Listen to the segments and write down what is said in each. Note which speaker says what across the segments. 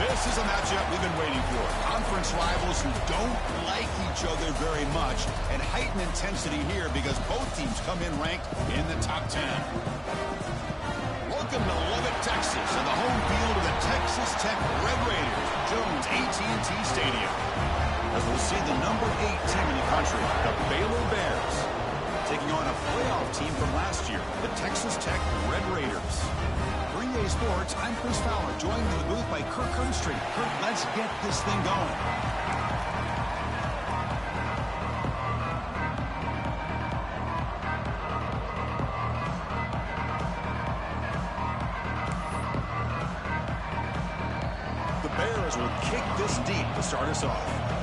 Speaker 1: This is a matchup we've been waiting for. Conference rivals who don't like each other very much, and heightened intensity here because both teams come in ranked in the top 10. Welcome to Lubbock, Texas, and the home field of the Texas Tech Red Raiders, Jones AT&T Stadium. As we'll see the number 8 team in the country, the Baylor Bears, taking on a playoff team from last year, the Texas Tech Red Raiders. For EA Sports, I'm Chris Fowler, joined in the booth by Kirk Kernstreet. Kirk, let's get this thing going. The Bears will kick this deep to start us off.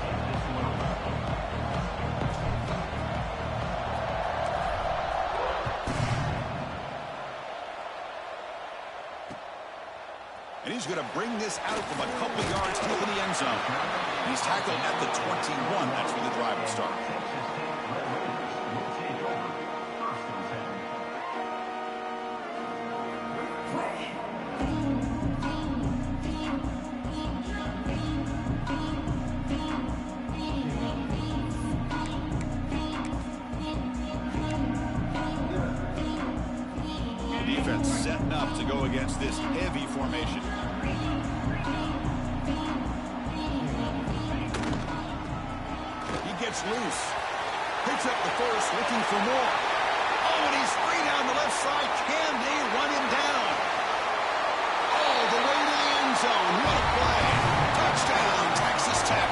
Speaker 1: And he's going to bring this out from a couple yards deep in the end zone. He's tackled at the 21. That's where the drive will start. The defense setting up to go against this heavy formation. Gets loose. Picks up the first, looking for more. Oh, and he's free down the left side. Can they run him down? All the way to the end zone. What a play. Touchdown, Texas Tech.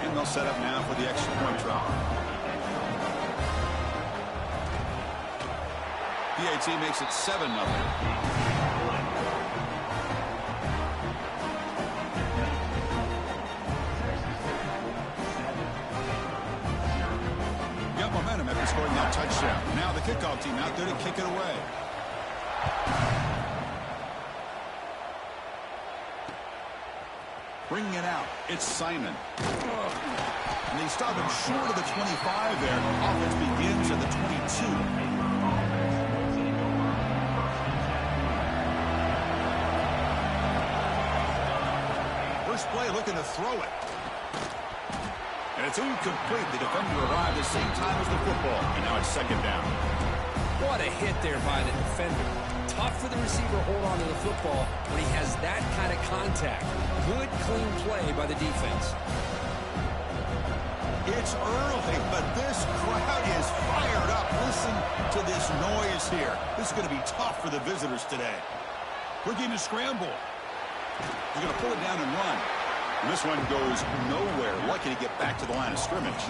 Speaker 1: And they'll set up now for the extra point try. PAT makes it 7-0. Got momentum after scoring that touchdown. Now the kickoff team out there to kick it away. Bringing it out, it's Simon. And they stop him short of the 25 there. Offense begins at the 22. First play looking to throw it. And it's incomplete. The defender arrived at the same time as the football. And now it's second down.
Speaker 2: What a hit there by the defender. Tough for the receiver to hold on to the football when he has that kind of contact. Good, clean play by the defense.
Speaker 1: It's early, but this crowd is fired up. Listen to this noise here. This is going to be tough for the visitors today. Looking to scramble. He's going to pull it down and run. And this one goes nowhere. Lucky to get back to the line of scrimmage.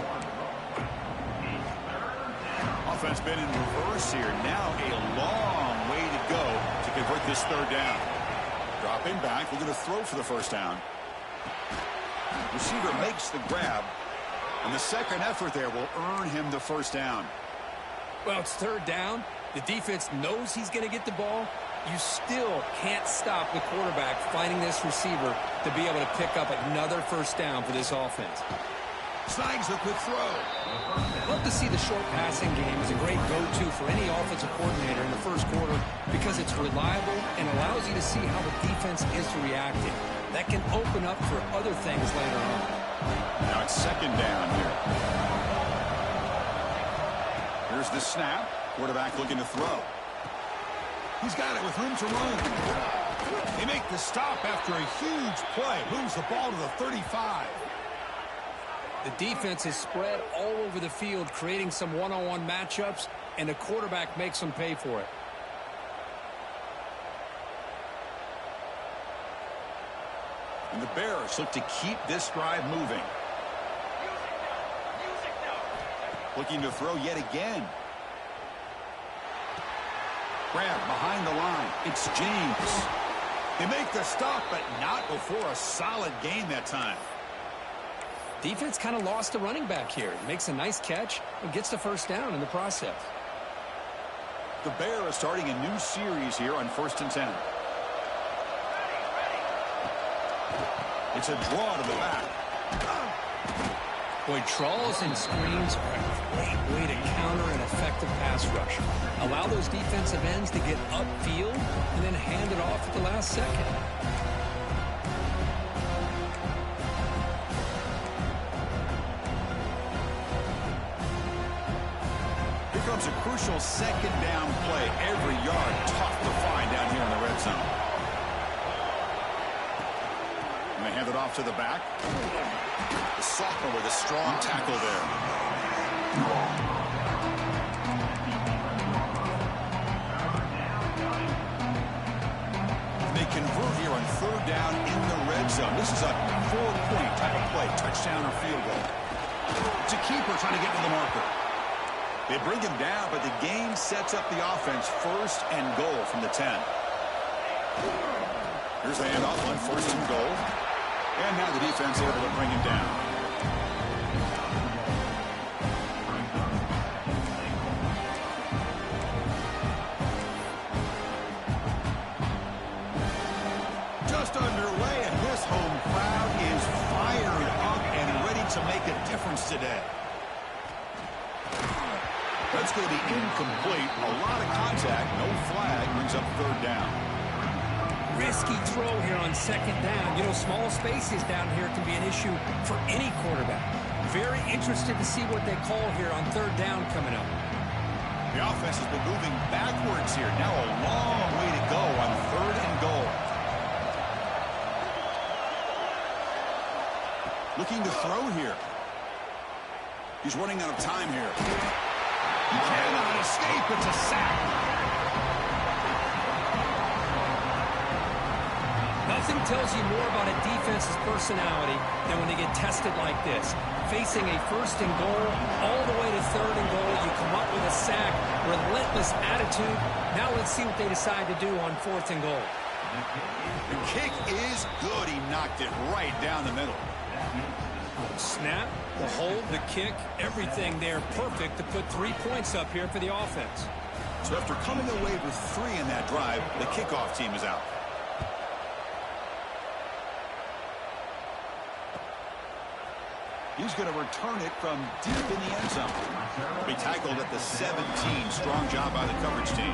Speaker 1: Offense been in reverse here. Now a long way to go to convert this third down. Dropping back. We're going to throw for the first down. Receiver makes the grab. And the second effort there will earn him the first down.
Speaker 2: Well, it's third down. The defense knows he's going to get the ball. You still can't stop the quarterback finding this receiver to be able to pick up another first down for this offense.
Speaker 1: Snags a quick throw.
Speaker 2: Love to see the short passing game as a great go-to for any offensive coordinator in the first quarter because it's reliable and allows you to see how the defense is reacting. That can open up for other things later on.
Speaker 1: Now it's second down here. Here's the snap. Quarterback looking to throw. He's got it with room to run. They make the stop after a huge play. Moves the ball to the 35.
Speaker 2: The defense is spread all over the field, creating some one-on-one matchups, and the quarterback makes them pay for it.
Speaker 1: And the Bears look to keep this drive moving. Looking to throw yet again. Grab behind the line. It's James. They make the stop, but not before a solid gain that time.
Speaker 2: Defense kind of lost the running back here. Makes a nice catch and gets the first down in the process.
Speaker 1: The Bears starting a new series here on 1st and 10. It's a draw to the back.
Speaker 2: Boy, draws and screens are a great way to counter an effective pass rush. Allow those defensive ends to get upfield and then hand it off at the last second.
Speaker 1: Here comes a crucial second down play. Every yard tough to find down here in the red zone. And they hand it off to the back. The sophomore with a strong tackle there. They convert here on third down in the red zone. This is a 4-point type of play, touchdown or field goal. It's a keeper trying to get to the marker. They bring him down, but the game sets up the offense first and goal from the 10. Here's the handoff on first and goal. And now the defense able to bring him down. Just underway, and this home crowd is fired up and ready to make a difference today. That's going to be incomplete. A lot of contact. No flag. Brings up third down.
Speaker 2: Risky throw here on second down. You know, small spaces down here can be an issue for any quarterback. Very interested to see what they call here on third down coming up.
Speaker 1: The offense has been moving backwards here. Now a long way to go on third and goal. Looking to throw here. He's running out of time here. He cannot escape. It's a sack.
Speaker 2: Nothing tells you more about a defense's personality than when they get tested like this. Facing a first and goal, all the way to third and goal, you come up with a sack, relentless attitude. Now let's see what they decide to do on fourth and goal.
Speaker 1: The kick is good. He knocked it right down the middle.
Speaker 2: Snap, the hold, the kick, everything there perfect to put 3 points up here for the offense.
Speaker 1: So after coming away with 3 in that drive, the kickoff team is out. He's going to return it from deep in the end zone. Be tackled at the 17. Strong job by the coverage team.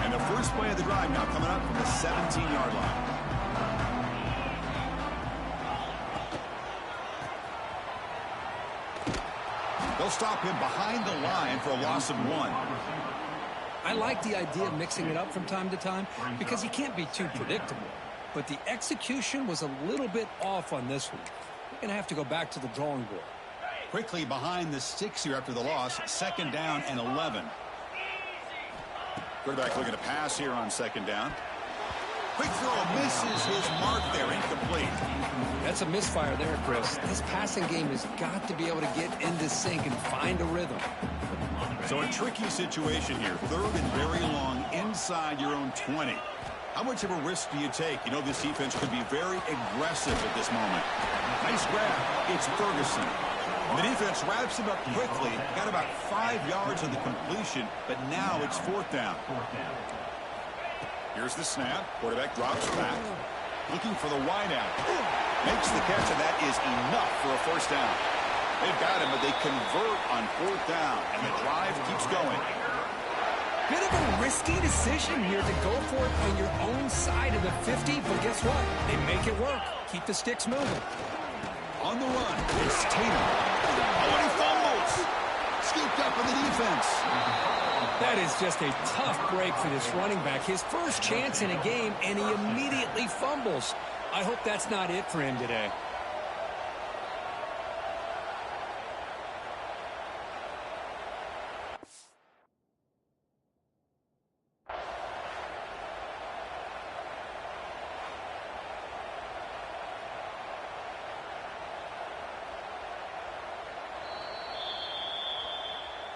Speaker 1: And the first play of the drive now coming up from the 17-yard line. They'll stop him behind the line for a loss of 1.
Speaker 2: I like the idea of mixing it up from time to time because he can't be too predictable. But the execution was a little bit off on this one. We're going to have to go back to the drawing board.
Speaker 1: Quickly behind the sticks here after the loss. Second down and 11. Quarterback looking to pass here on second down. Quick throw misses his mark there. Incomplete.
Speaker 2: That's a misfire there, Chris. This passing game has got to be able to get into sync and find a rhythm.
Speaker 1: So a tricky situation here. Third and very long inside your own 20. How much of a risk do you take? You know this defense could be very aggressive at this moment. Nice grab. It's Ferguson. The defense wraps him up quickly. Got about 5 yards of the completion, but now it's fourth down. Here's the snap. Quarterback drops back. Looking for the wideout. Makes the catch, and that is enough for a first down. They've got him, but they convert on fourth down, and the drive keeps going.
Speaker 2: Bit of a risky decision here to go for it on your own side of the 50, but guess what? They make it work. Keep the sticks moving.
Speaker 1: On the run, it's Tatum. Oh, and he fumbles. Scooped up in the defense.
Speaker 2: That is just a tough break for this running back. His first chance in a game, and he immediately fumbles. I hope that's not it for him today.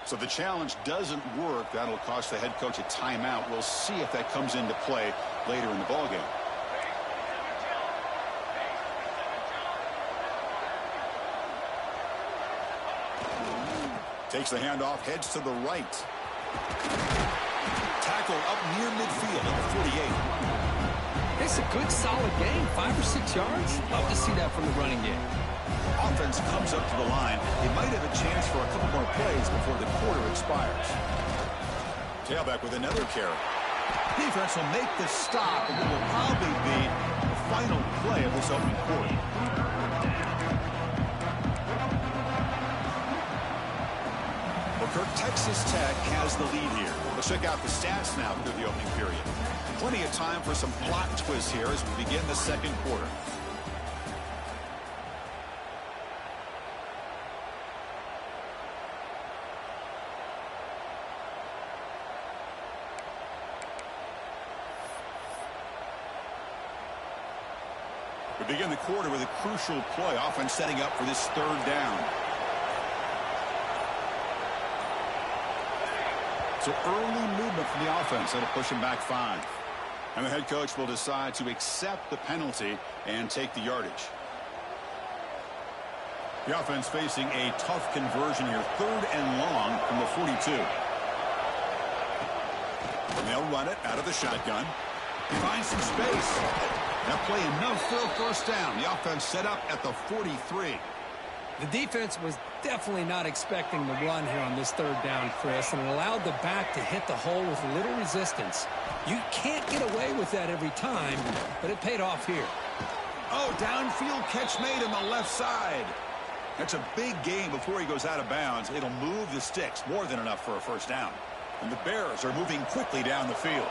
Speaker 1: So the challenge doesn't work. That'll cost the head coach a timeout. We'll see if that comes into play later in the ballgame. Takes the handoff, heads to the right. Tackle up near midfield at the 48.
Speaker 2: It's a good, solid game. 5 or 6 yards. Love to see that from the running game.
Speaker 1: Offense comes up to the line. They might have a chance for a couple more plays before the quarter expires. Tailback with another carry. Defense will make the stop, and it will probably be the final play of this opening quarter. Well, Kirk, Texas Tech has the lead here. Let's check out the stats now through the opening period. Plenty of time for some plot twists here as we begin the second quarter. We begin the quarter with a crucial play, offense setting up for this third down. So early movement from the offense that'll push him back 5. And the head coach will decide to accept the penalty and take the yardage. The offense facing a tough conversion here, 3rd and long from the 42. And they'll run it out of the shotgun. He finds some space. That play enough for a first down. The offense set up at the 43.
Speaker 2: The defense was definitely not expecting the run here on this 3rd down, Chris, and it allowed the back to hit the hole with little resistance. You can't get away with that every time, but it paid off here.
Speaker 1: Oh, downfield catch made on the left side. That's a big gain before he goes out of bounds. It'll move the sticks, more than enough for a first down. And the Bears are moving quickly down the field.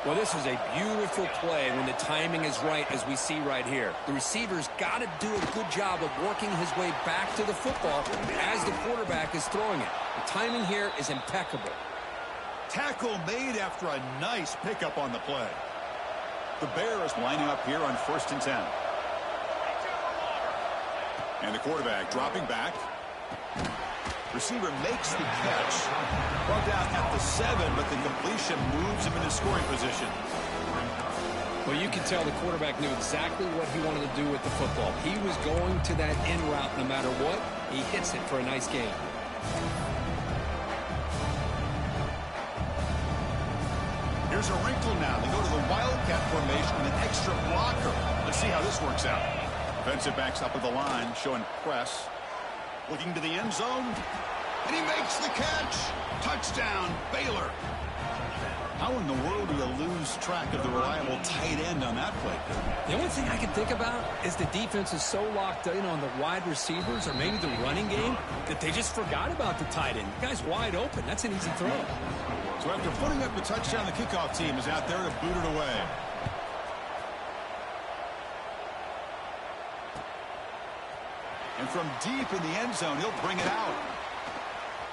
Speaker 2: Well, this is a beautiful play when the timing is right, as we see right here. The receiver's got to do a good job of working his way back to the football as the quarterback is throwing it. The timing here is impeccable.
Speaker 1: Tackle made after a nice pickup on the play. The Bears lining up here on 1st and 10. And the quarterback dropping back. Receiver makes the catch. Brought down at the 7, but the completion moves him into scoring position.
Speaker 2: Well, you can tell the quarterback knew exactly what he wanted to do with the football. He was going to that in route no matter what. He hits it for a nice gain.
Speaker 1: Here's a wrinkle now. They go to the Wildcat formation with an extra blocker. Let's see how this works out. Defensive backs up at the line, showing press. Looking to the end zone, and he makes the catch. Touchdown, Baylor. How in the world do you lose track of the reliable tight end on that play?
Speaker 2: The only thing I can think about is the defense is so locked in on the wide receivers or maybe the running game that they just forgot about the tight end. The guy's wide open. That's an easy throw.
Speaker 1: So after putting up the touchdown, the kickoff team is out there to boot it away. And from deep in the end zone, he'll bring it out.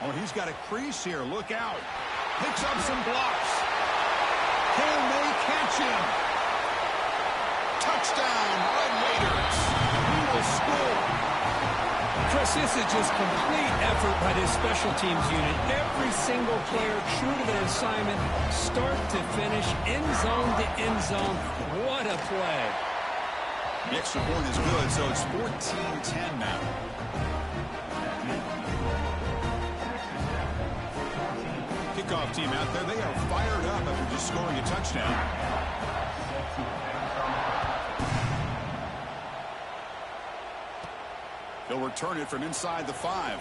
Speaker 1: Oh, he's got a crease here. Look out. Picks up some blocks. Can they catch him? Touchdown, Red Raiders. He will score.
Speaker 2: Chris, this is just complete effort by this special teams unit. Every single player true to their assignment, start to finish, end zone to end zone. What a play.
Speaker 1: The extra point is good, so it's 14-10 now. Kickoff team out there, they are fired up after just scoring a touchdown. They'll return it from inside the 5.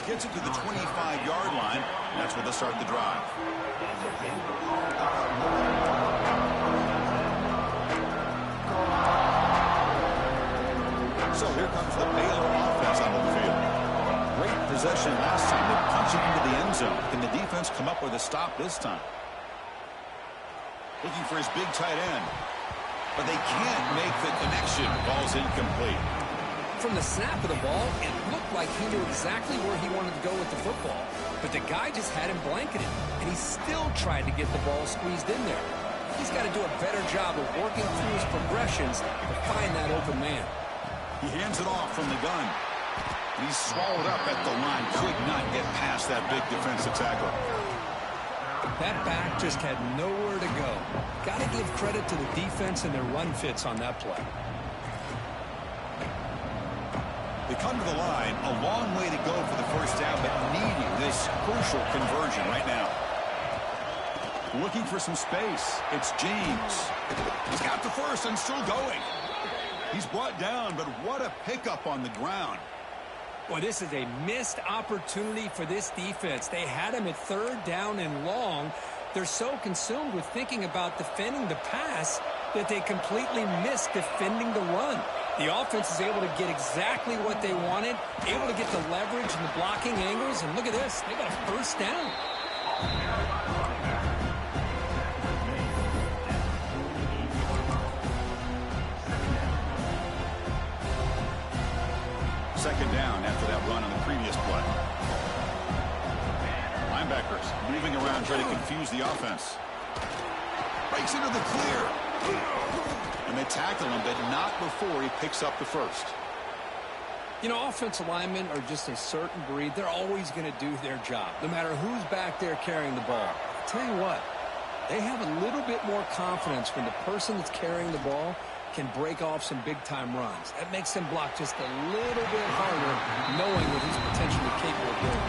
Speaker 1: Gets it to the 25-yard line. That's where they'll start the drive. So here comes the Baylor offense on the field. Great possession last time. They punch it into the end zone. Can the defense come up with a stop this time? Looking for his big tight end. But they can't make the connection. Ball's incomplete.
Speaker 2: From the snap of the ball, it looked like he knew exactly where he wanted to go with the football. But the guy just had him blanketed, and he still tried to get the ball squeezed in there. He's got to do a better job of working through his progressions to find that open man.
Speaker 1: He hands it off from the gun. And he's swallowed up at the line. Could not get past that big defensive tackle.
Speaker 2: That back just had nowhere to go. Got to give credit to the defense and their run fits on that play.
Speaker 1: The come to the line, a long way to go for the first down, but needing this crucial conversion right now. Looking for some space. It's James. He's got the first and still going. He's brought down, but what a pickup on the ground.
Speaker 2: Boy, this is a missed opportunity for this defense. They had him at 3rd down and long. They're so consumed with thinking about defending the pass that they completely missed defending the run. The offense is able to get exactly what they wanted, able to get the leverage and the blocking angles, and look at this. They got a first down.
Speaker 1: Second down after that run on the previous play. Linebackers moving around trying to confuse the offense. Breaks into the clear. And they tackle him, but not before he picks up the first.
Speaker 2: You know, offensive linemen are just a certain breed. They're always going to do their job, no matter who's back there carrying the ball. I'll tell you what, they have a little bit more confidence when the person that's carrying the ball can break off some big-time runs. That makes them block just a little bit harder, knowing what he's potentially capable of doing.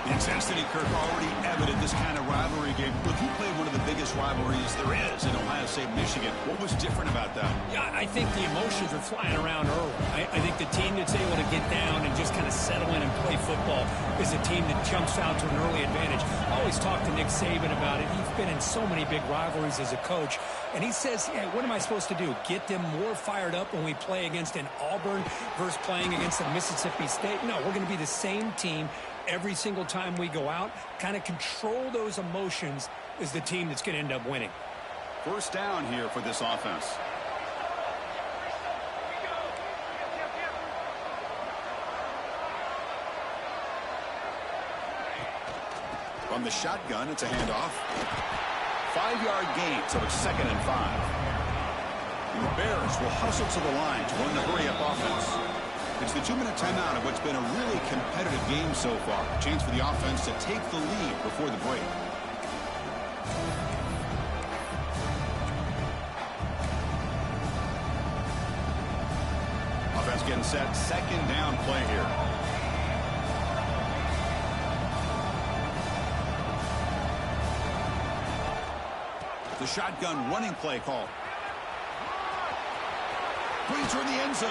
Speaker 1: The intensity, Kirk, already evident this kind of rivalry game. Look, you played one of the biggest rivalries there is in Ohio State, Michigan. What was different about that?
Speaker 2: Yeah, I think the emotions are flying around early. I think the team that's able to get down and just kind of settle in and play football is a team that jumps out to an early advantage. I always talk to Nick Saban about it. He's been in so many big rivalries as a coach, and he says, yeah, what am I supposed to do? Get them more fired up when we play against an Auburn versus playing against a Mississippi State? No, we're going to be the same team every single time we go out. Kind of control those emotions is the team that's going to end up winning.
Speaker 1: First down here for this offense. From the shotgun, it's a handoff. 5-yard gain, so it's 2nd and 5. And the Bears will hustle to the line to run the hurry-up offense. It's the 2-minute timeout of what's been a really competitive game so far. Chance for the offense to take the lead before the break. Offense getting set. 2nd down play here. The shotgun running play call. Putting toward the end zone.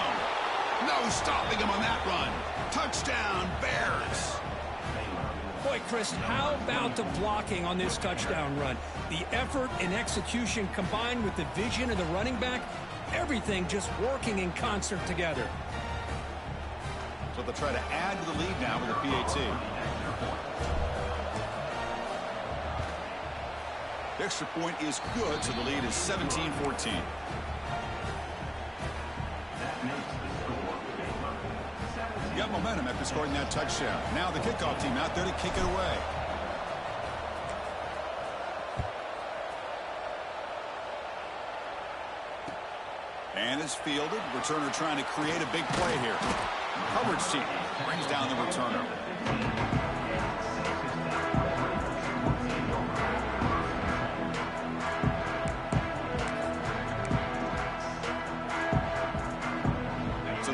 Speaker 1: No stopping him on that run. Touchdown, Bears.
Speaker 2: Boy, Chris, how about the blocking on this touchdown run? The effort and execution combined with the vision of the running back, everything just working in concert together.
Speaker 1: So they'll try to add to the lead now with a PAT. The extra point is good, so the lead is 17-14. Got momentum after scoring that touchdown. Now the kickoff team out there to kick it away. And is fielded. Returner trying to create a big play here. Coverage team brings down the returner.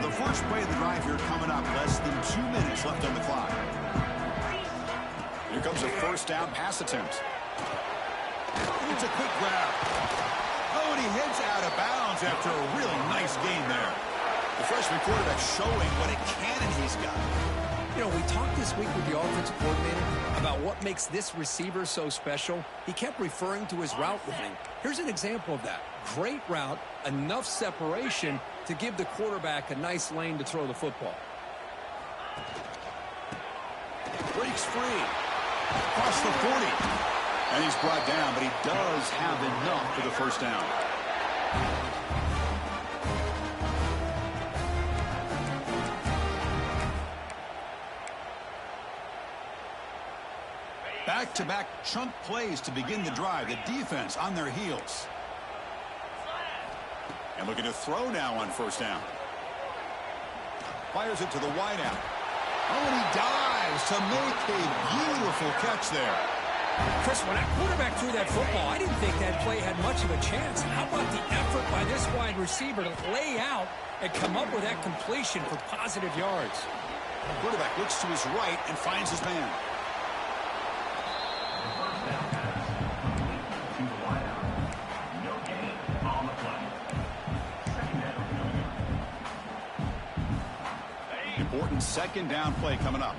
Speaker 1: First play of the drive here coming up. Less than 2 minutes left on the clock. Here comes a first down pass attempt. It's a quick grab. Oh, and he heads out of bounds after a really nice gain there. The freshman quarterback showing what a cannon he's got.
Speaker 2: You know, we talked this week with the offensive coordinator about what makes this receiver so special. He kept referring to his route running. Here's an example of that. Great route, enough separation to give the quarterback a nice lane to throw the football.
Speaker 1: Breaks free. Across the 40. And he's brought down, but he does have enough for the first down. Back-to-back chunk plays to begin the drive. The defense on their heels. And looking to throw now on first down. Fires it to the wideout. Oh, and he dives to make a beautiful catch there.
Speaker 2: Chris, when that quarterback threw that football, I didn't think that play had much of a chance. How about the effort by this wide receiver to lay out and come up with that completion for positive yards?
Speaker 1: The quarterback looks to his right and finds his man. Important second down play coming up.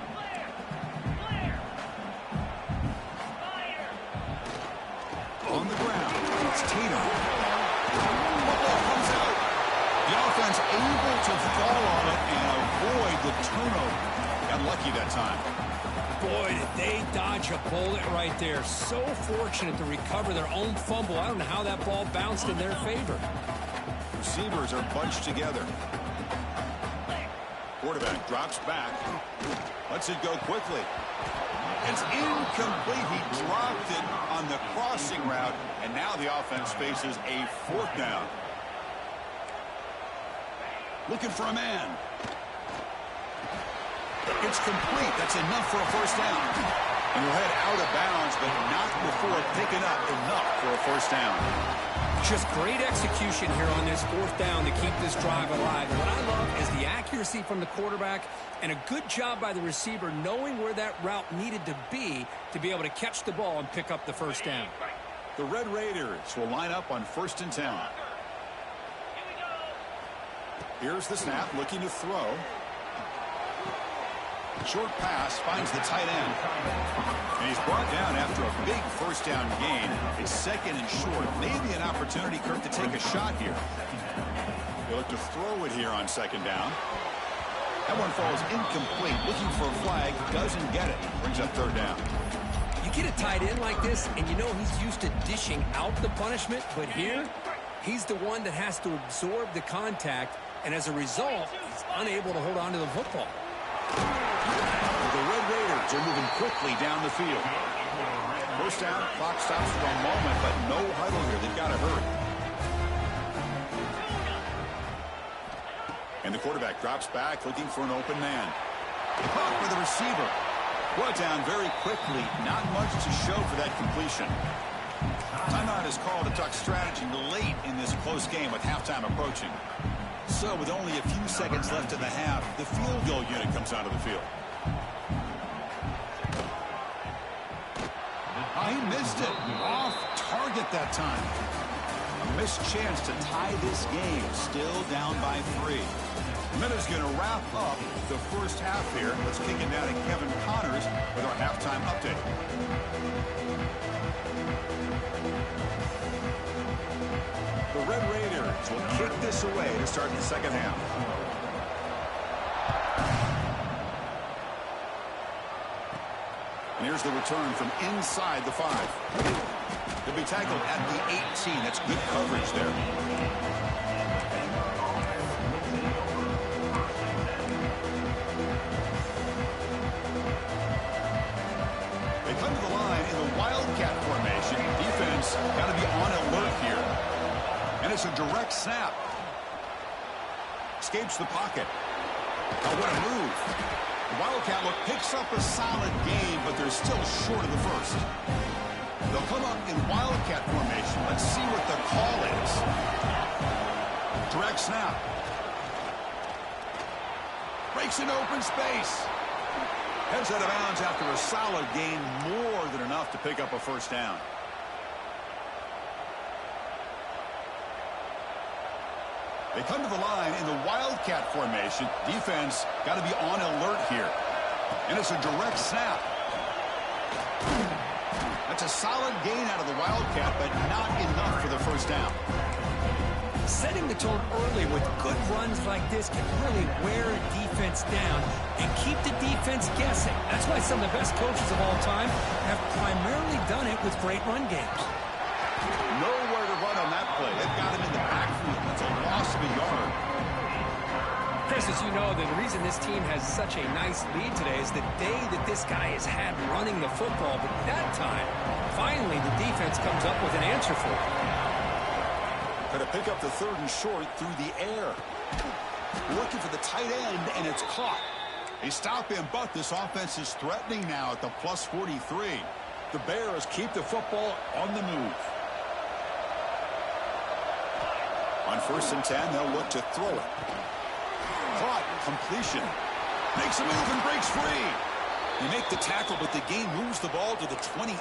Speaker 1: On the ground, it's Tatum. Football comes out. The offense able to fall on it and avoid the turnover. Got lucky that time.
Speaker 2: Boy, did they dodge a bullet right there. So fortunate to recover their own fumble. I don't know how that ball bounced in their favor.
Speaker 1: Receivers are bunched together. Quarterback drops back. Lets it go quickly. It's incomplete. He dropped it on the crossing route, and now the offense faces a fourth down. Looking for a man. It's complete. That's enough for a first down. And he'll head out of bounds, but not before picking up enough for a first down.
Speaker 2: Just great execution here on this fourth down to keep this drive alive. And what I love is the accuracy from the quarterback and a good job by the receiver knowing where that route needed to be able to catch the ball and pick up the first down.
Speaker 1: The Red Raiders will line up on 1st and 10. Here's the snap, looking to throw. Short pass finds the tight end. And he's brought down after a big first down gain. It's 2nd and short. Maybe an opportunity, Kirk, to take a shot here. They look to throw it here on 2nd down. That one falls incomplete. Looking for a flag. Doesn't get it. Brings up 3rd down.
Speaker 2: You get a tight end like this, and you know he's used to dishing out the punishment. But here, he's the one that has to absorb the contact. And as a result, he's unable to hold on to the football.
Speaker 1: The Red Raiders are moving quickly down the field. First down, clock stops for a moment, but no huddle here. They've got to hurry. And the quarterback drops back, looking for an open man. Caught for the receiver. Brought down very quickly. Not much to show for that completion. Timeout is called to talk strategy late in this close game with halftime approaching. So with only a few seconds left in the half, the field goal unit comes out of the field. He missed it. Off target that time. A missed chance to tie this game. Still down by 3. Minute's going to wrap up the first half here. Let's kick it down to Kevin Connors with our halftime update. The Red Raiders will kick this away to start the second half. And here's the return from inside the 5. He'll be tackled at the 18. That's good coverage there. They come to the line in the Wildcat formation. Defense got to be on alert here. And it's a direct snap. Escapes the pocket. Oh, what a move. The Wildcat look picks up a solid game, but they're still short of the first. They'll come up in Wildcat formation. Let's see what the call is. Direct snap. Breaks into open space. Heads out of bounds after a solid gain, more than enough to pick up a first down. They come to the line in the Wildcat formation. Defense got to be on alert here. And it's a direct snap. That's a solid gain out of the Wildcat, but not enough for the first down.
Speaker 2: Setting the tone early with good runs like this can really wear a defense down and keep the defense guessing. That's why some of the best coaches of all time have primarily done it with great run games.
Speaker 1: Nowhere to run on that play. They've got him in the backfield. That's a loss of a yard.
Speaker 2: Chris, as you know, the reason this team has such a nice lead today is the day that this guy has had running the football. But that time, finally, the defense comes up with an answer for it.
Speaker 1: Going to pick up the 3rd and short through the air. Looking for the tight end, and it's caught. They stop him, but this offense is threatening now at the +43. The Bears keep the football on the move. On 1st and 10, they'll look to throw it. Caught. Completion. Makes a move and breaks free. They make the tackle, but the gain moves the ball to the 28.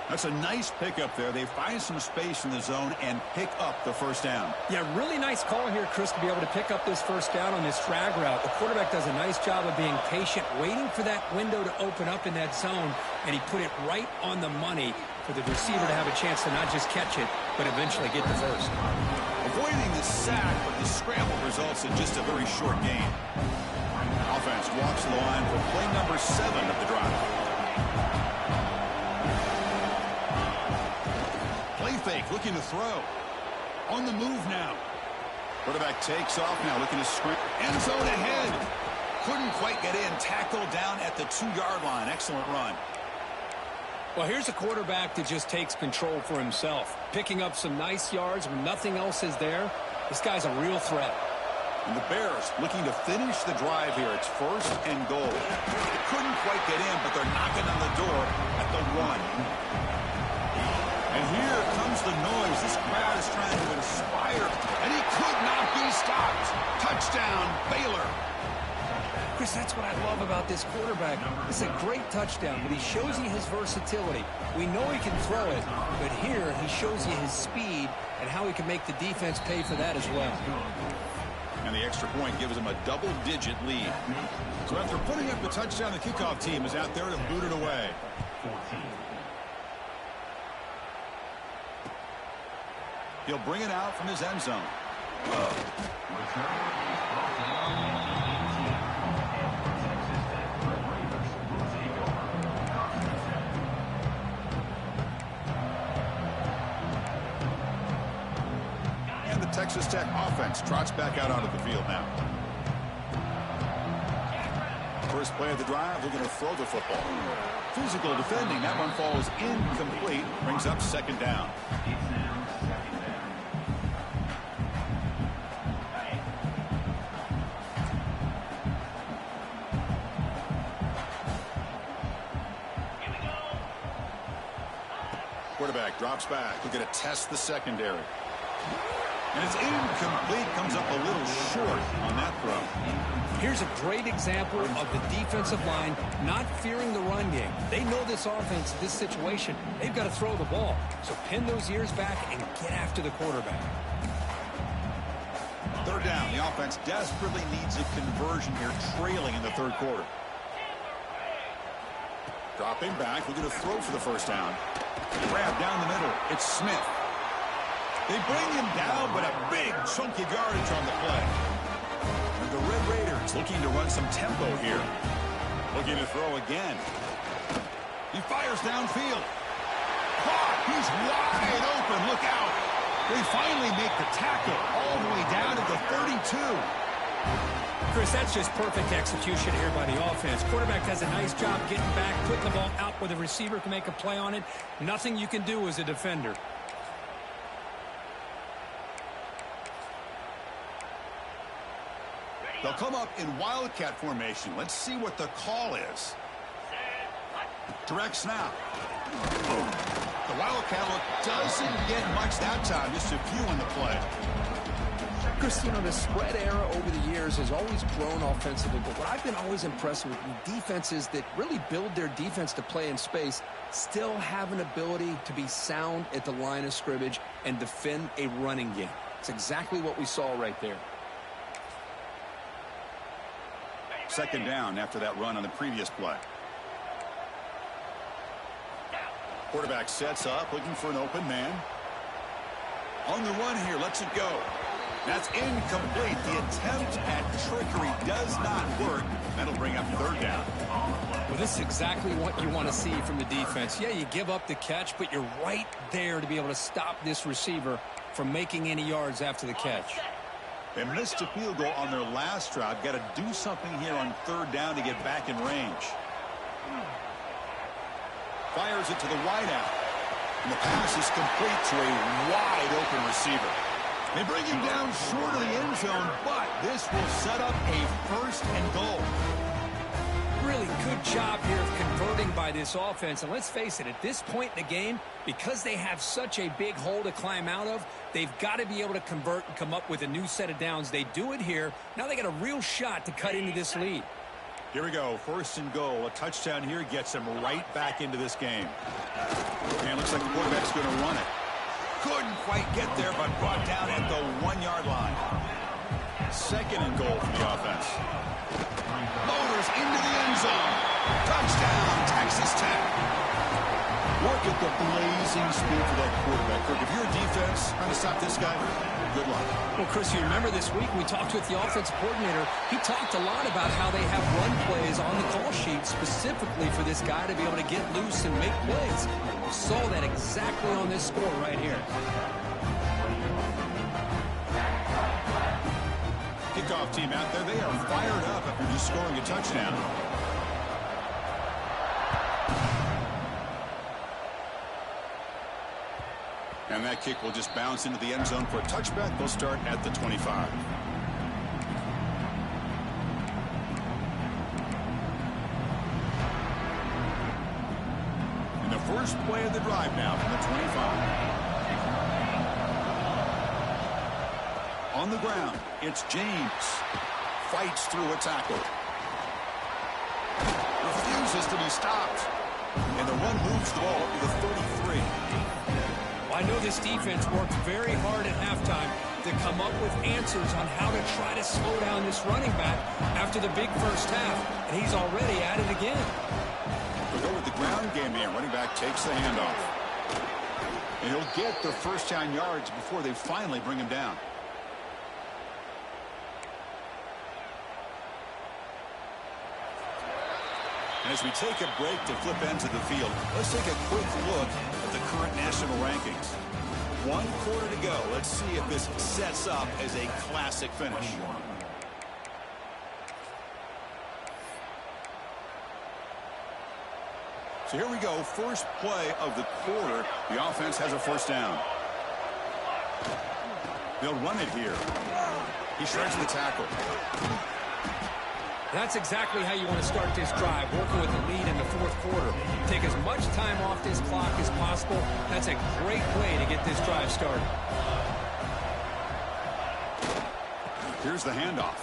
Speaker 1: That's a nice pickup there. They find some space in the zone and pick up the first down.
Speaker 2: Yeah, really nice call here, Chris, to be able to pick up this first down on this drag route. The quarterback does a nice job of being patient, waiting for that window to open up in that zone, and he put it right on the money for the receiver to have a chance to not just catch it, but eventually get the first.
Speaker 1: Avoiding the sack, but the scramble results in just a very short gain. Offense walks the line for play number 7 of the drive. Play fake, looking to throw. On the move now. Quarterback takes off now, looking to screen. End zone ahead. Couldn't quite get in. Tackle down at the 2-yard line. Excellent run.
Speaker 2: Well, here's a quarterback that just takes control for himself. Picking up some nice yards when nothing else is there. This guy's a real threat.
Speaker 1: And the Bears looking to finish the drive here. It's 1st and goal. They couldn't quite get in, but they're knocking on the door at the 1. And here comes the noise. This crowd is trying to inspire, and he could not be stopped. Touchdown, Baylor.
Speaker 2: Chris, that's what I love about this quarterback. It's a great touchdown, but he shows you his versatility. We know he can throw it, but here he shows you his speed and how he can make the defense pay for that as well.
Speaker 1: And the extra point gives him a double-digit lead. So after putting up the touchdown, the kickoff team is out there to boot it away. He'll bring it out from his end zone. And the Texas Tech offense trots back out onto the field now. First play of the drive, they're going to throw the football. Physical defending. That one falls incomplete. Brings up 2nd down. Quarterback drops back. We're going to test the secondary. And it's incomplete. Comes up a little short on that throw.
Speaker 2: Here's a great example of the defensive line not fearing the run game. They know this offense, this situation, they've got to throw the ball. So pin those ears back and get after the quarterback.
Speaker 1: 3rd down. The offense desperately needs a conversion here, trailing in the 3rd quarter. Dropping back. We're going to throw for the first down. Grab down the middle. It's Smith. They bring him down, but a big chunky yardage on the play. And the Red Raiders looking to run some tempo here. Looking to throw again. He fires downfield. Caught. He's wide open. Look out. They finally make the tackle all the way down to the 32.
Speaker 2: Chris, that's just perfect execution here by the offense. Quarterback does a nice job getting back, putting the ball out where the receiver can make a play on it. Nothing you can do as a defender.
Speaker 1: They'll come up in Wildcat formation. Let's see what the call is. Direct snap. The Wildcat look doesn't get much that time. Just a few on the play.
Speaker 2: Chris, you know, the spread era over the years has always grown offensively, but what I've been always impressed with defenses that really build their defense to play in space still have an ability to be sound at the line of scrimmage and defend a running game. It's exactly what we saw right there.
Speaker 1: 2nd down after that run on the previous play. Quarterback sets up, looking for an open man. On the run here, lets it go. That's incomplete. The attempt at trickery does not work. That'll bring up 3rd down.
Speaker 2: Well, this is exactly what you want to see from the defense. Yeah, you give up the catch, but you're right there to be able to stop this receiver from making any yards after the catch.
Speaker 1: They missed a field goal on their last drive. Got to do something here on 3rd down to get back in range. Fires it to the wideout. And the pass is complete to a wide open receiver. They bring him down short of the end zone, but this will set up a 1st and goal.
Speaker 2: really good job here of converting by this offense. And let's face it, at this point in the game, because they have such a big hole to climb out of, they've got to be able to convert and come up with a new set of downs. They do it here. Now they got a real shot to cut into this lead.
Speaker 1: Here we go. First and goal. A touchdown here gets them right back into this game. And looks like the quarterback's going to run it. Couldn't quite get there, but brought down at the 1-yard line. Second and goal for the offense. Motors into the end zone. Touchdown, Texas Tech. Look at the blazing speed for that quarterback. Kirk, if you're a defense trying to stop this guy, good luck.
Speaker 2: Well, Chris, you remember this week we talked with the offensive coordinator. He talked a lot about how they have run plays on the call sheet specifically for this guy to be able to get loose and make plays. We saw that exactly on this score right here.
Speaker 1: Kickoff team out there. They are fired up after just scoring a touchdown. And that kick will just bounce into the end zone for a touchback. They'll start at the 25. And the first play of the drive now from the 25. On the ground, it's James. Fights through a tackle. Refuses to be stopped. And the run moves the ball to the 33.
Speaker 2: I know this defense worked very hard at halftime to come up with answers on how to try to slow down this running back after the big first half, and he's already at it again.
Speaker 1: We'll go with the ground game here. Running back takes the handoff. And he'll get the first down yards before they finally bring him down. And as we take a break to flip ends of the field, let's take a quick look at the current national rankings. 1 quarter to go. Let's see if this sets up as a classic finish. So here we go. First play of the quarter. The offense has a first down. They'll run it here. He shreds the tackle.
Speaker 2: That's exactly how you want to start this drive, working with the lead in the fourth quarter. Take as much time off this clock as possible. That's a great way to get this drive started.
Speaker 1: Here's the handoff.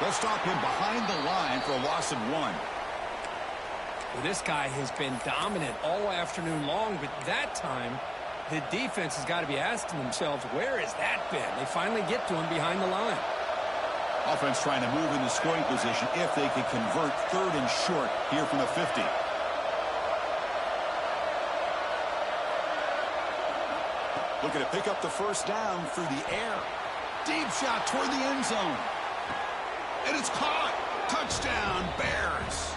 Speaker 1: They'll stop him behind the line for a loss of 1.
Speaker 2: Well, this guy has been dominant all afternoon long, but that time, the defense has got to be asking themselves, where has that been? They finally get to him behind the line.
Speaker 1: Offense trying to move in the scoring position if they can convert third and short here from the 50. Looking to pick up the first down through the air. Deep shot toward the end zone. And it's caught. Touchdown, Bears.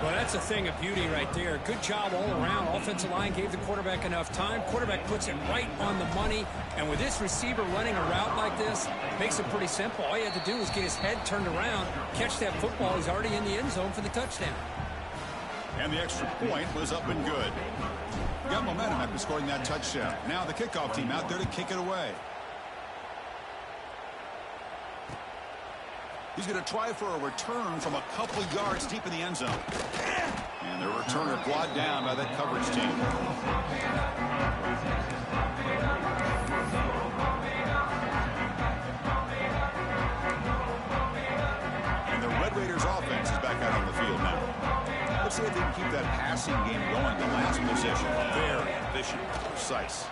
Speaker 2: Well, that's a thing of beauty right there. Good job all around. Offensive line gave the quarterback enough time. Quarterback puts it right on the money. And with this receiver running a route like this, makes it pretty simple. All you have to do is get his head turned around, catch that football. He's already in the end zone for the touchdown.
Speaker 1: And the extra point was up and good. Got momentum after scoring that touchdown. Now the kickoff team out there to kick it away. He's going to try for a return from a couple yards deep in the end zone. And the returner brought down by that coverage team. And the Red Raiders offense is back out on the field now. Let's see if they can keep that passing game going. The last possession, very efficient, precise.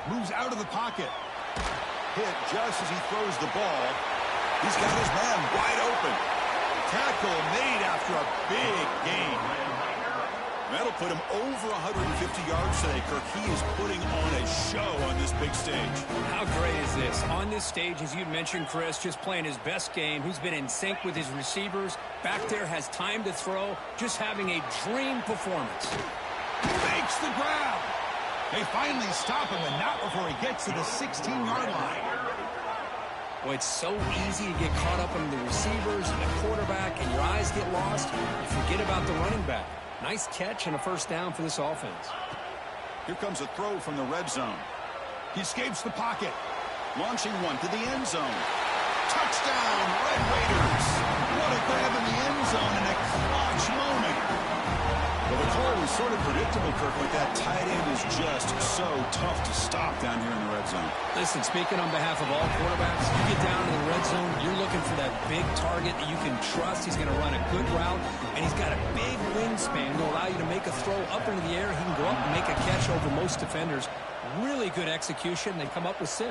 Speaker 1: Moves out of the pocket. Hit just as he throws the ball. He's got his man wide open. Tackle made after a big gain. That'll put him over 150 yards today, Kirk. He is putting on a show on this big stage.
Speaker 2: How great is this? On this stage, as you mentioned, Chris, just playing his best game. He's been in sync with his receivers. Back there, has time to throw. Just having a dream performance.
Speaker 1: Makes the grab. They finally stop him, and not before he gets to the 16-yard line.
Speaker 2: Well, it's so easy to get caught up in the receivers and the quarterback, and your eyes get lost. You forget about the running back. Nice catch and a first down for this offense.
Speaker 1: Here comes a throw from the red zone. He escapes the pocket. Launching one to the end zone. Touchdown, Red Raiders. What a grab in the end zone in a clutch moment. Well, the call was sort of predictable, Kirk, but that tight end is just so tough to stop down here in the red zone.
Speaker 2: Listen, speaking on behalf of all quarterbacks, you get down to the red zone, you're looking for that big target that you can trust. He's going to run a good route, and he's got a big wingspan to allow you to make a throw up into the air. He can go up and make a catch over most defenders. Really good execution. They come up with 6.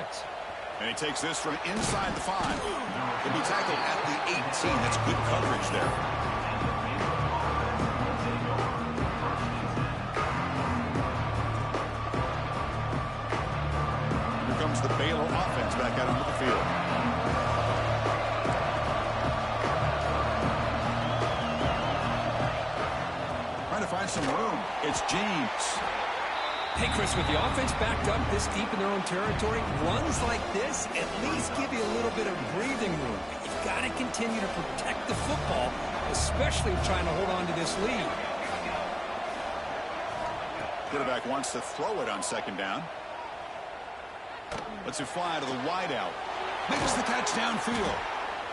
Speaker 1: And he takes this from inside the 5. He'll be tackled at the 18. That's good coverage there. The Baylor offense back out onto the field. Trying to find some room. It's James.
Speaker 2: Hey, Chris, with the offense backed up this deep in their own territory, runs like this at least give you a little bit of breathing room. But you've got to continue to protect the football, especially trying to hold on to this lead.
Speaker 1: Quarterback wants to throw it on second down. Lets it fly to the wideout. Makes the catch downfield.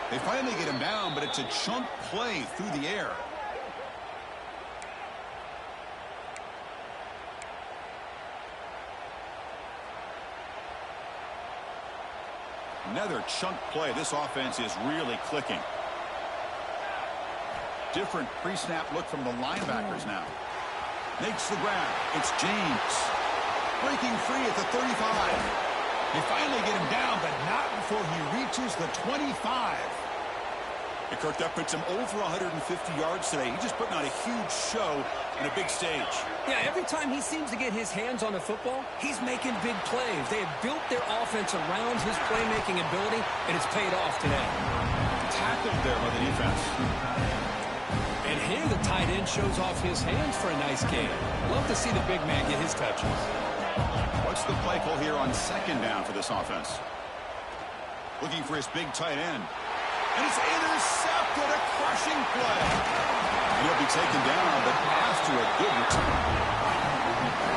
Speaker 1: They finally get him down, but it's a chunk play through the air. Another chunk play. This offense is really clicking. Different pre-snap look from the linebackers now. Makes the grab. It's James. Breaking free at the 35. They finally get him down, but not before he reaches the 25. And Kirk, that puts him over 150 yards today. He's just putting on a huge show in a big stage.
Speaker 2: Yeah, every time he seems to get his hands on the football, he's making big plays. They have built their offense around his playmaking ability, and it's paid off today.
Speaker 1: Tackled there by the defense.
Speaker 2: And here the tight end shows off his hands for a nice game. Love to see the big man get his touches.
Speaker 1: What's the play call here on second down for this offense? Looking for his big tight end. And it's intercepted, a crushing play. And he'll be taken down, but after a good return.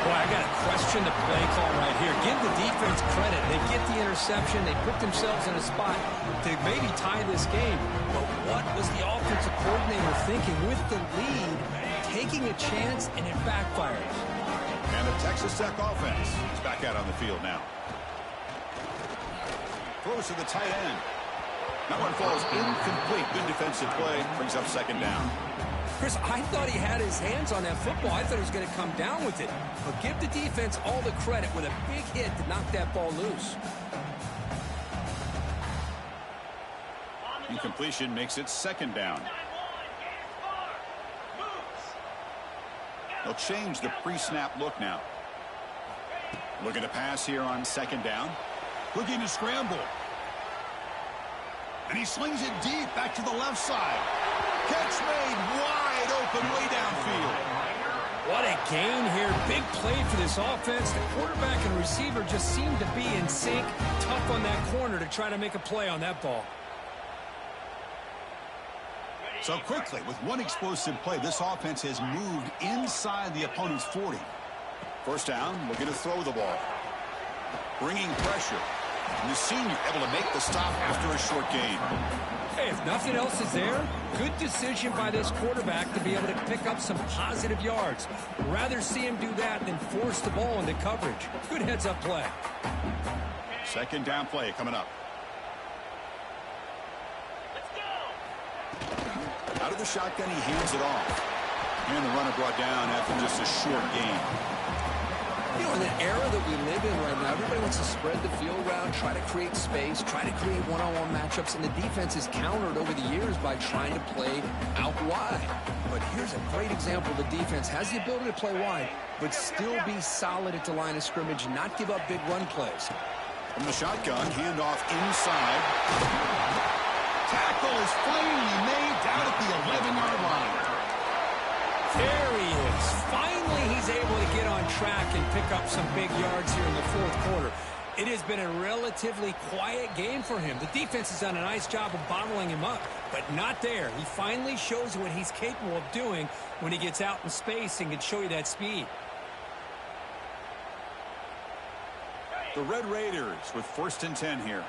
Speaker 2: Boy, I got to question the play call right here. Give the defense credit. They get the interception. They put themselves in a spot to maybe tie this game. But what was the offensive coordinator thinking with the lead, taking a chance, and it backfired?
Speaker 1: And the Texas Tech offense is back out on the field now. Throws to the tight end. That one falls incomplete. Good defensive play. Brings up second down.
Speaker 2: Chris, I thought he had his hands on that football. I thought he was going to come down with it. But give the defense all the credit with a big hit to knock that ball loose.
Speaker 1: Incompletion makes it second down. They'll change the pre-snap look now. Looking to pass here on second down. Looking to scramble. And he slings it deep back to the left side. Catch made wide open way downfield.
Speaker 2: What a gain here. Big play for this offense. The quarterback and receiver just seem to be in sync. Tough on that corner to try to make a play on that ball.
Speaker 1: So quickly, with one explosive play, this offense has moved inside the opponent's 40. First down, looking to throw the ball. Bringing pressure. And the senior able to make the stop after a short gain.
Speaker 2: Hey, if nothing else is there, good decision by this quarterback to be able to pick up some positive yards. Rather see him do that than force the ball into coverage. Good heads-up play.
Speaker 1: Second down play coming up. Out of the shotgun, he hands it off. And the runner brought down after just a short gain.
Speaker 2: You know, in the era that we live in right now, everybody wants to spread the field around, try to create space, try to create one-on-one matchups, and the defense is countered over the years by trying to play out wide. But here's a great example. The defense has the ability to play wide, but still be solid at the line of scrimmage, not give up big run plays.
Speaker 1: From the shotgun, handoff inside. Tackle is finally made down at the 11-yard line.
Speaker 2: There he is. Finally, he's able to get on track and pick up some big yards here in the fourth quarter. It has been a relatively quiet game for him. The defense has done a nice job of bottling him up, but not there. He finally shows what he's capable of doing when he gets out in space and can show you that speed.
Speaker 1: The Red Raiders with 1st and 10 here.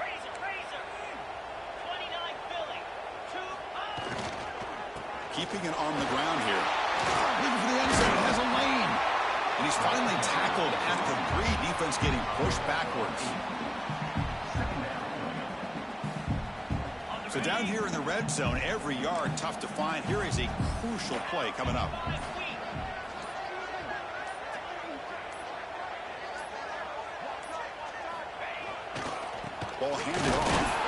Speaker 1: keeping it on the ground here. Looking for the end zone. Has a lane. And he's finally tackled at the 3. Defense getting pushed backwards. So down here in the red zone, every yard tough to find. Here is a crucial play coming up. Ball handed off.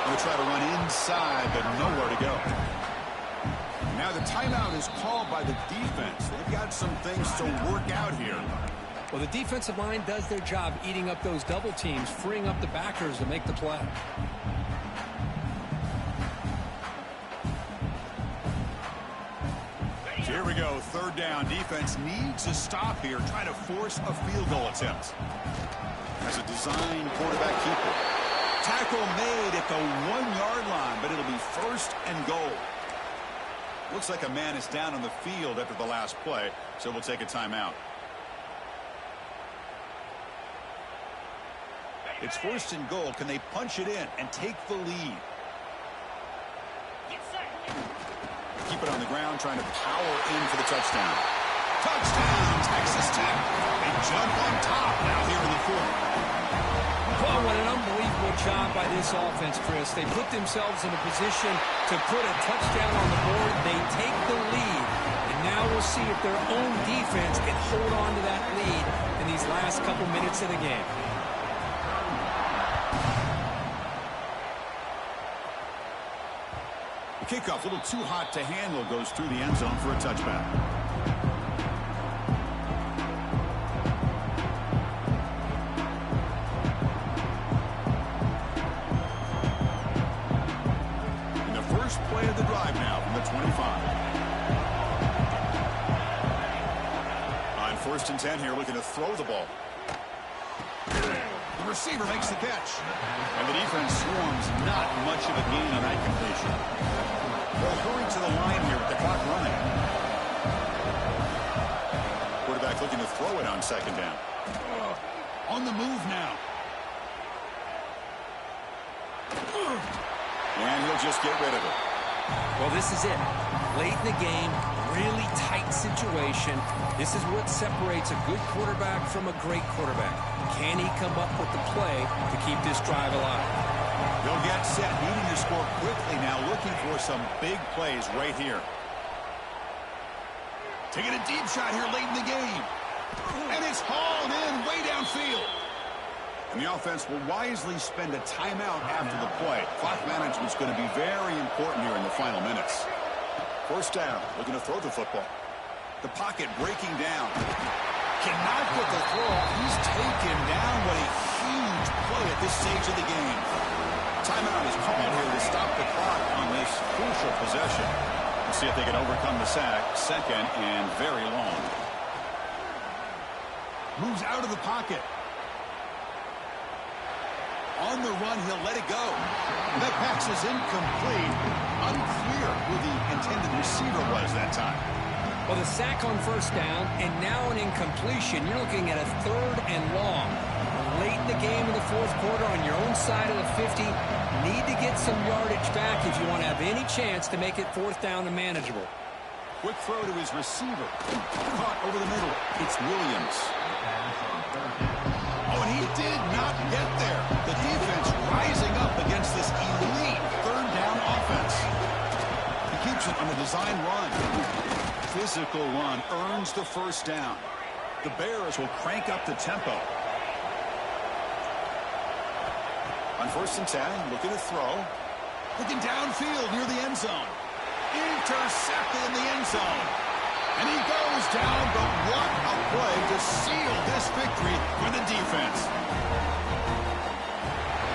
Speaker 1: Going to try to run inside, but nowhere to go. Now the timeout is called by the defense. They've got some things to work out here.
Speaker 2: Well, the defensive line does their job eating up those double teams, freeing up the backers to make the play.
Speaker 1: So here we go, 3rd down. Defense needs a stop here, try to force a field goal attempt. As a design quarterback keeper. Tackle made at the 1-yard line, but it'll be 1st and goal. Looks like a man is down on the field after the last play, so we'll take a timeout. It's 1st and goal. Can they punch it in and take the lead? Keep it on the ground, trying to power in for the touchdown. Touchdown, Texas Tech. They jump on top now here in the 4th.
Speaker 2: Well, what an unbelievable job by this offense, Chris. They put themselves in a position to put a touchdown on the board. They take the lead. And now we'll see if their own defense can hold on to that lead in these last couple minutes of the game.
Speaker 1: The kickoff, a little too hot to handle, goes through the end zone for a touchback. And the first play of the drive now from the 25. On 1st and 10 here, looking to throw the ball. The receiver makes the catch. And the defense swarms, not much of a gain on that completion. They'll hurry to the line here with the clock running. Quarterback looking to throw it on 2nd down. On the move now. And he'll just get rid of it.
Speaker 2: Well, this is it. Late in the game, really tight situation. This is what separates a good quarterback from a great quarterback. Can he come up with the play to keep this drive alive?
Speaker 1: They'll get set, needing to score quickly now, looking for some big plays right here. Taking a deep shot here late in the game. And it's hauled in way downfield. And the offense will wisely spend a timeout after the play. Clock management's going to be very important here in the final minutes. 1st down, looking to throw the football. The pocket breaking down. Cannot get the throw off. He's taken down. What a huge play at this stage of the game. Timeout is called here to stop the clock on this crucial possession. Let's see if they can overcome the sack. 2nd and very long. Moves out of the pocket. On the run, he'll let it go. That pass is incomplete. Unclear who the intended receiver was that time.
Speaker 2: Well, the sack on 1st down, and now an incompletion. You're looking at a 3rd and long. Late in the game in the 4th quarter on your own side of the 50. Need to get some yardage back if you want to have any chance to make it 4th down and manageable.
Speaker 1: Quick throw to his receiver. Caught over the middle. It's Williams. Oh, and he did not get there. The defense rising up against this elite 3rd down offense. He keeps it on the design run. Physical run earns the 1st down. The Bears will crank up the tempo. On 1st and 10, looking to throw. Looking downfield near the end zone. Intercepted in the end zone. And he goes down, but what a play to seal this victory for the defense.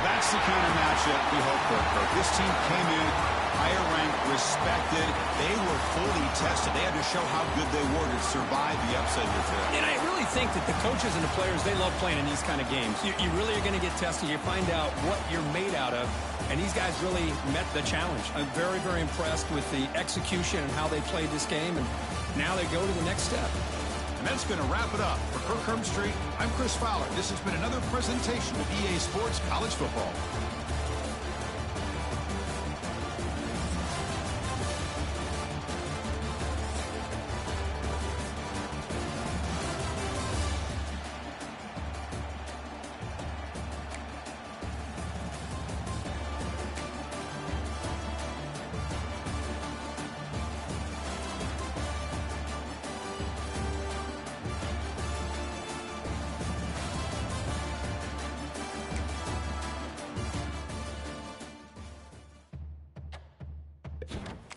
Speaker 1: That's the kind of matchup we hope for. This team came in higher ranked, respected. They were fully tested. They had to show how good they were to survive the upset here today.
Speaker 2: And I really think that the coaches and the players, they love playing in these kind of games. You really are going to get tested. You find out what you're made out of. And these guys really met the challenge. I'm very, very impressed with the execution and how they played this game. And now they go to the next step.
Speaker 1: And that's going to wrap it up. For Kirk Herbstreit, I'm Chris Fowler. This has been another presentation of EA Sports College Football.
Speaker 2: possession.